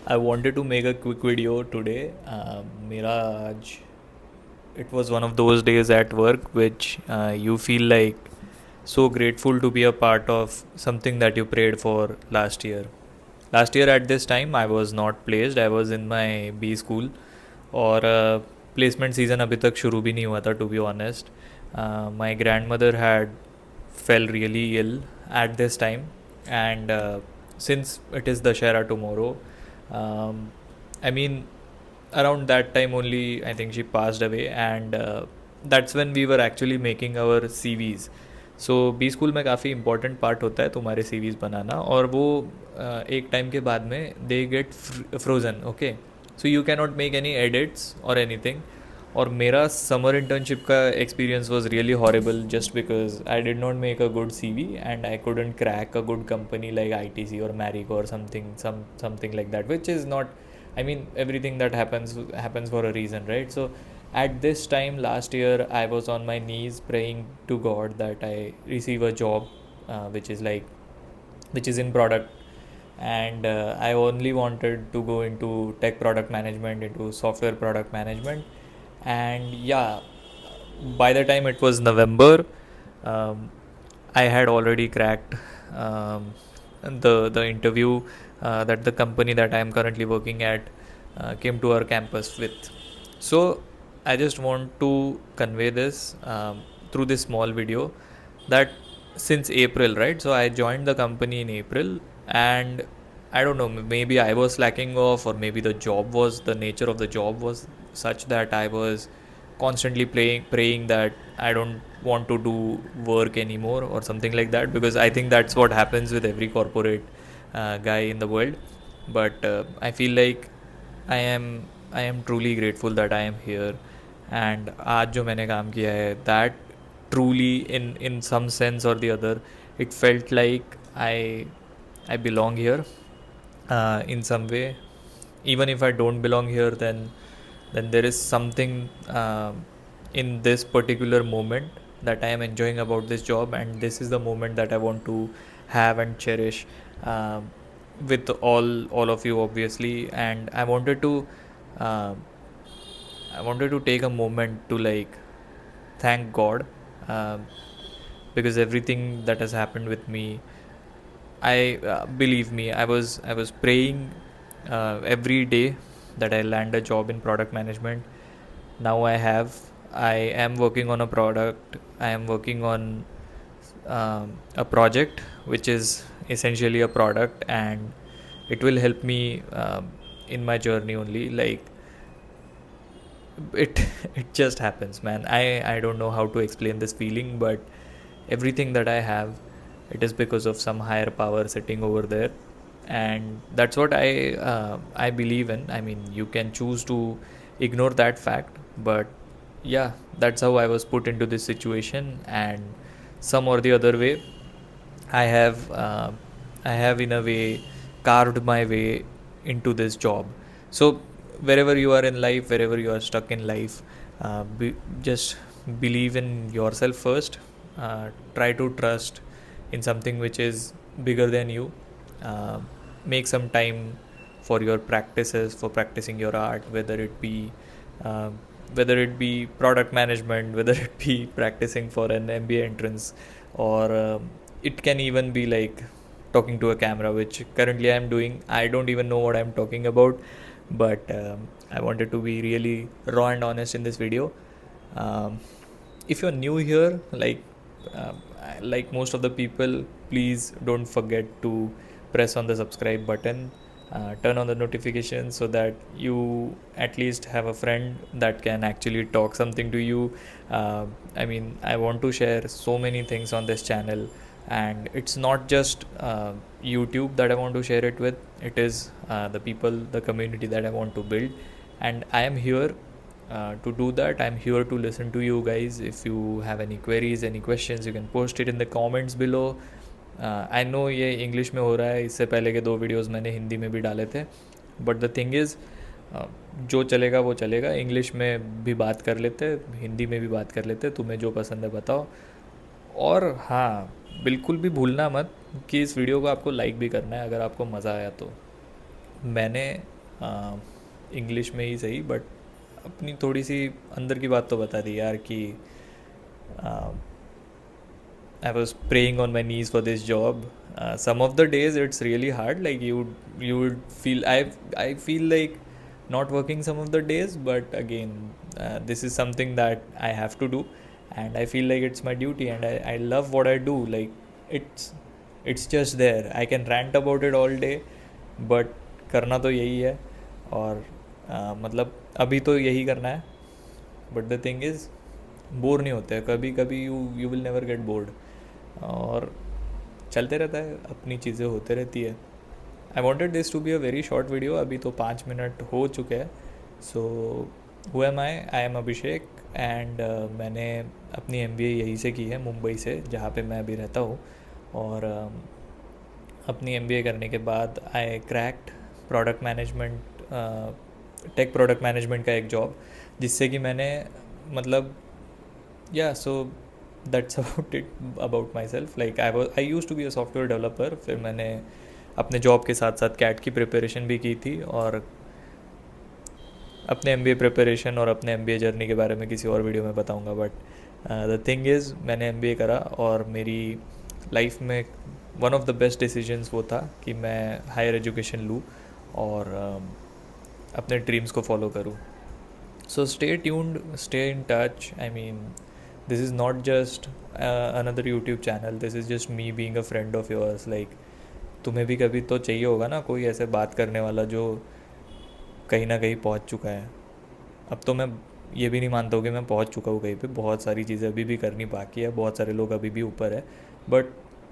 I wanted to make a quick video today. मेरा आज it was one of those days at work which you feel like so grateful to be a part of something that you prayed for last year. Last year at this time I was not placed. I was in my B school और placement season अभी तक शुरू भी नहीं हुआ था to be honest. My grandmother had fell really ill at this time, and since it is Dashera tomorrow, um, I mean, around that time only I think she passed away, and that's when we were actually making our CVs. So B school में काफ़ी important part होता है तुम्हारे CVs बनाना, और वो एक time के बाद में they get frozen. Okay, so you can not make any edits और एनीथिंग. और मेरा समर इंटर्नशिप का experience was really horrible just because I did not make a good CV and I couldn't crack a good company like ITC or Marico or something like that, which is not, I mean, everything that happens for a reason, right? So at this time last year I was on my knees praying to God that I receive a job which is in product, and I only wanted to go into tech product management, into software product management. And yeah, by the time it was November, um, I had already cracked um, the interview that the company that I am currently working at came to our campus with. So I just want to convey this through this small video that since April, right? So I joined the company in April, and I don't know, maybe I was slacking off, or maybe the nature of the job was such that I was constantly praying that I don't want to do work anymore or something like that, because I think that's what happens with every corporate guy in the world. But I feel like I am I am truly grateful that I am here, and आज जो मैंने काम किया है, that truly in some sense or the other, it felt like I belong here in some way. Even if I don't belong here, then there is something in this particular moment that I am enjoying about this job, and this is the moment that I want to have and cherish with all of you, obviously. And uh, I wanted to take a moment to like thank God, uh, because everything that has happened with me, I believe me, I was praying every day that I land a job in product management. Now I am working on a product. I am working on a project which is essentially a product, and it will help me in my journey only. Like it, it just happens, man. I don't know how to explain this feeling, but everything that I have, it is because of some higher power sitting over there, and that's what I believe in. I mean, you can choose to ignore that fact, but yeah, that's how I was put into this situation, and some or the other way, I have I have in a way carved my way into this job. So wherever you are in life, wherever you are stuck in life, just believe in yourself first. Try to trust in something which is bigger than you. Uh, Make some time for your practices, for practicing your art, uh, whether it be product management, whether it be practicing for an MBA entrance, or it can even be like talking to a camera, which currently I'm doing. I don't even know what I'm talking about, but I wanted to be really raw and honest in this video. um, if you're new here, like most of the people, please don't forget to press on the subscribe button, turn on the notifications, so that you at least have a friend that can actually talk something to you. I mean, I want to share so many things on this channel, and it's not just YouTube that I want to share it with. It is the people, the community that I want to build, and I am here to do that. I'm here to listen to you guys. If you have any queries, any questions, you can post it in the comments below. I know ये English में हो रहा है, इससे पहले के 2 videos मैंने हिंदी में भी डाले थे, बट द थिंग इज़, जो चलेगा वो चलेगा. इंग्लिश में भी बात कर लेते, हिंदी में भी बात कर लेते, तुम्हें जो पसंद है बताओ. और हाँ, बिल्कुल भी भूलना मत कि इस वीडियो को आपको लाइक भी करना है अगर आपको मज़ा आया तो. मैंने इंग्लिश में ही सही बट अपनी थोड़ी सी अंदर की बात तो बता दी यार कि I was praying on my knees for this job. Some of the days it's really hard. Like you would feel I feel like not working some of the days, but again, this is something that I have to do, and I feel like it's my duty, and I love what I do. Like it's it's just there. I can rant about it all day, but करना तो यही है और मतलब अभी तो यही करना है. But the thing is bore नहीं होते कभी कभी. You will never get bored और चलते रहता है, अपनी चीज़ें होते रहती है. I wanted this to be a very short video. अभी तो 5 मिनट हो चुके हैं. So who am I am Abhishek and मैंने अपनी MBA यहीं से की है, मुंबई से, जहाँ पे मैं अभी रहता हूँ. और अपनी MBA करने के बाद I cracked product management, tech product management का एक जॉब, जिससे कि मैंने मतलब या so that's about it about myself. Like I use to be a software developer. फिर मैंने अपने जॉब के साथ साथ कैट की प्रिपरेशन भी की थी और अपने MBA प्रिपरेशन और अपने MBA जर्नी के बारे में किसी और वीडियो में बताऊंगा. बट द थिंग इज़ मैंने MBA करा और मेरी लाइफ में one of the best decisions वो था कि मैं हायर एजुकेशन लूँ और अपने ड्रीम्स को फॉलो करूँ. So stay tuned, stay in touch. I mean, this is not just another YouTube channel. This is just me being a friend of yours. Like, तुम्हें भी कभी तो चाहिए होगा ना कोई ऐसे बात करने वाला जो कहीं ना कहीं पहुंच चुका है. अब तो मैं ये भी नहीं मानता हूँ कि मैं पहुंच चुका हूँ कहीं पे. बहुत सारी चीज़ें अभी भी करनी बाकी है, बहुत सारे लोग अभी भी ऊपर है. But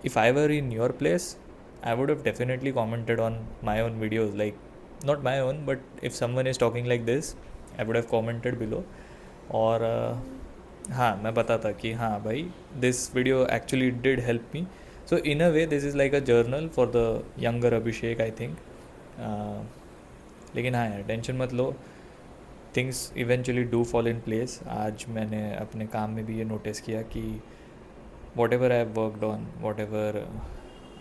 if I were in your place, I would have definitely commented on my own videos. Like, not my own, but if someone is talking like this, I would have commented below. और हाँ, मैं बताता कि हाँ भाई, this video actually did help me. So in a way, this is like a journal for the younger Abhishek, I think. लेकिन हाँ यार, टेंशन मत लो, things eventually do fall in place. आज मैंने अपने काम में भी ये नोटिस किया कि whatever I have worked on, whatever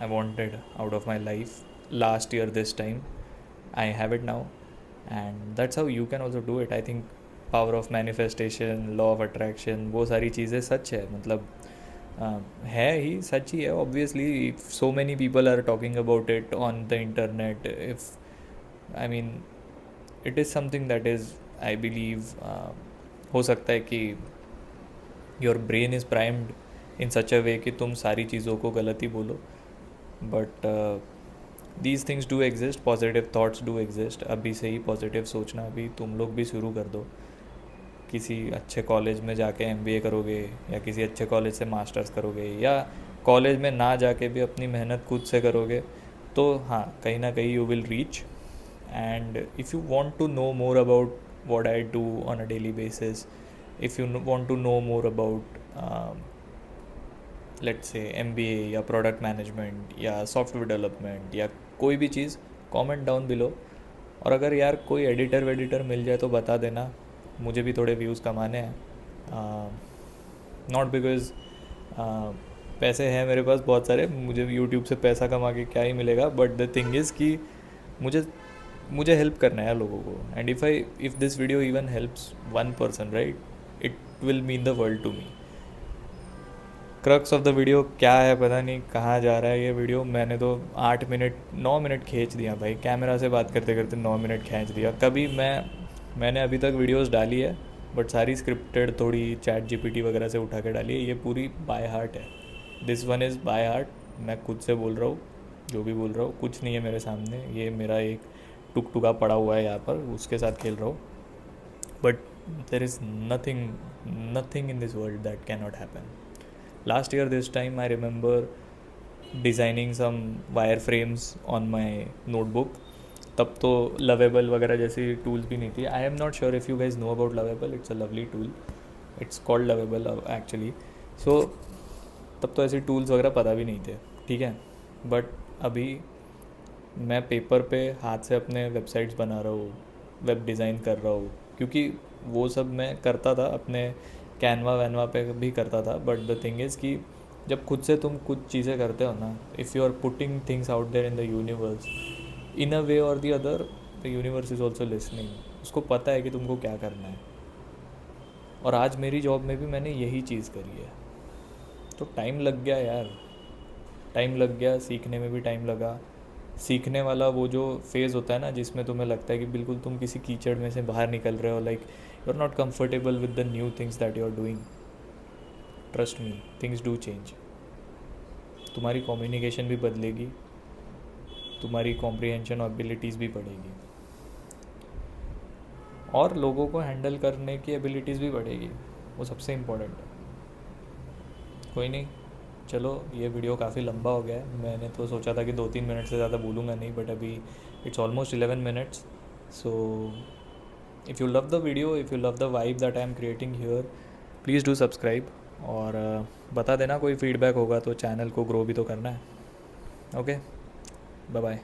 I wanted out of my life last year this time, I have it now. And that's how you can also do it. I think power of manifestation, law of attraction, वो सारी चीज़ें सच है. मतलब है ही, सच ही है. Obviously so many people are talking about it on the internet. If I mean, it is something that is, I believe, हो सकता है कि your brain is primed in such a way कि तुम सारी चीज़ों को गलत ही बोलो. But these things do exist, positive thoughts do exist. अभी से ही पॉजिटिव सोचना अभी तुम लोग भी शुरू कर दो. किसी अच्छे कॉलेज में जाके MBA करोगे या किसी अच्छे कॉलेज से मास्टर्स करोगे या कॉलेज में ना जाके भी अपनी मेहनत खुद से करोगे तो हाँ, कहीं ना कहीं you will reach. And if you want to know more about what I do on a daily basis, if you want to know more about let's say MBA या प्रोडक्ट मैनेजमेंट या सॉफ्टवेयर डेवलपमेंट या कोई भी चीज़, comment down below. और अगर यार कोई editor वेडिटर मिल जाए तो बता देना, मुझे भी थोड़े व्यूज़ कमाने हैं. नॉट बिकॉज पैसे हैं मेरे पास बहुत सारे, मुझे यूट्यूब से पैसा कमा के क्या ही मिलेगा. बट द थिंग इज़ कि मुझे मुझे हेल्प करना है लोगों को. And if this video even helps one person, right, it will mean the world to me. Crux of the video क्या है पता नहीं, कहाँ जा रहा है ये वीडियो. मैंने तो 9 मिनट खींच दिया भाई, कैमरा से बात करते करते 9 मिनट खींच दिया. कभी मैंने अभी तक वीडियोस डाली है बट सारी स्क्रिप्टेड, थोड़ी ChatGPT वगैरह से उठा के डाली है. ये पूरी बाय हार्ट है. This one is by heart. मैं खुद से बोल रहा हूँ, जो भी बोल रहा हूँ. कुछ नहीं है मेरे सामने, ये मेरा एक टुकटुका पड़ा हुआ है यहाँ पर, उसके साथ खेल रहा हूँ. But there is nothing in this world that can not happen. Last year this time I remember designing some wireframes on my notebook. तब तो Lovable वगैरह जैसी टूल्स भी नहीं थी. I am not sure if you guys know about Lovable. It's a lovely tool. It's called Lovable actually. So तब तो ऐसे टूल्स वगैरह पता भी नहीं थे, ठीक है. बट अभी मैं पेपर पे हाथ से अपने वेबसाइट्स बना रहा हूँ, वेब डिज़ाइन कर रहा हूँ. क्योंकि वो सब मैं करता था अपने कैनवा वैनवा पे भी करता था. बट द थिंग इज़ कि जब खुद से तुम कुछ चीज़ें करते हो ना, if you are putting things out there in the universe, in a way or the other the universe is also listening. उसको पता है कि तुमको क्या करना है. और आज मेरी जॉब में भी मैंने यही चीज़ करी है. तो टाइम लग गया यार, टाइम लग गया, सीखने में भी टाइम लगा. सीखने वाला वो जो फेज़ होता है ना, जिसमें तुम्हें लगता है कि बिल्कुल तुम किसी कीचड़ में से बाहर निकल रहे हो, like you are not comfortable with the new things that you are doing. Trust me, things do change. तुम्हारी कम्युनिकेशन भी बदलेगी, तुम्हारी कॉम्प्रिहेंशन और एबिलिटीज़ भी बढ़ेगी, और लोगों को हैंडल करने की एबिलिटीज़ भी बढ़ेगी. वो सबसे इम्पोर्टेंट है. कोई नहीं, चलो ये वीडियो काफ़ी लंबा हो गया है. मैंने तो सोचा था कि 2-3 मिनट से ज़्यादा बोलूँगा नहीं, बट अभी it's almost 11 minutes. So if you love the video, if you love the vibe that I am creating here, please do subscribe. और बता देना कोई फीडबैक होगा तो, चैनल को ग्रो भी तो करना है. Okay, bye bye.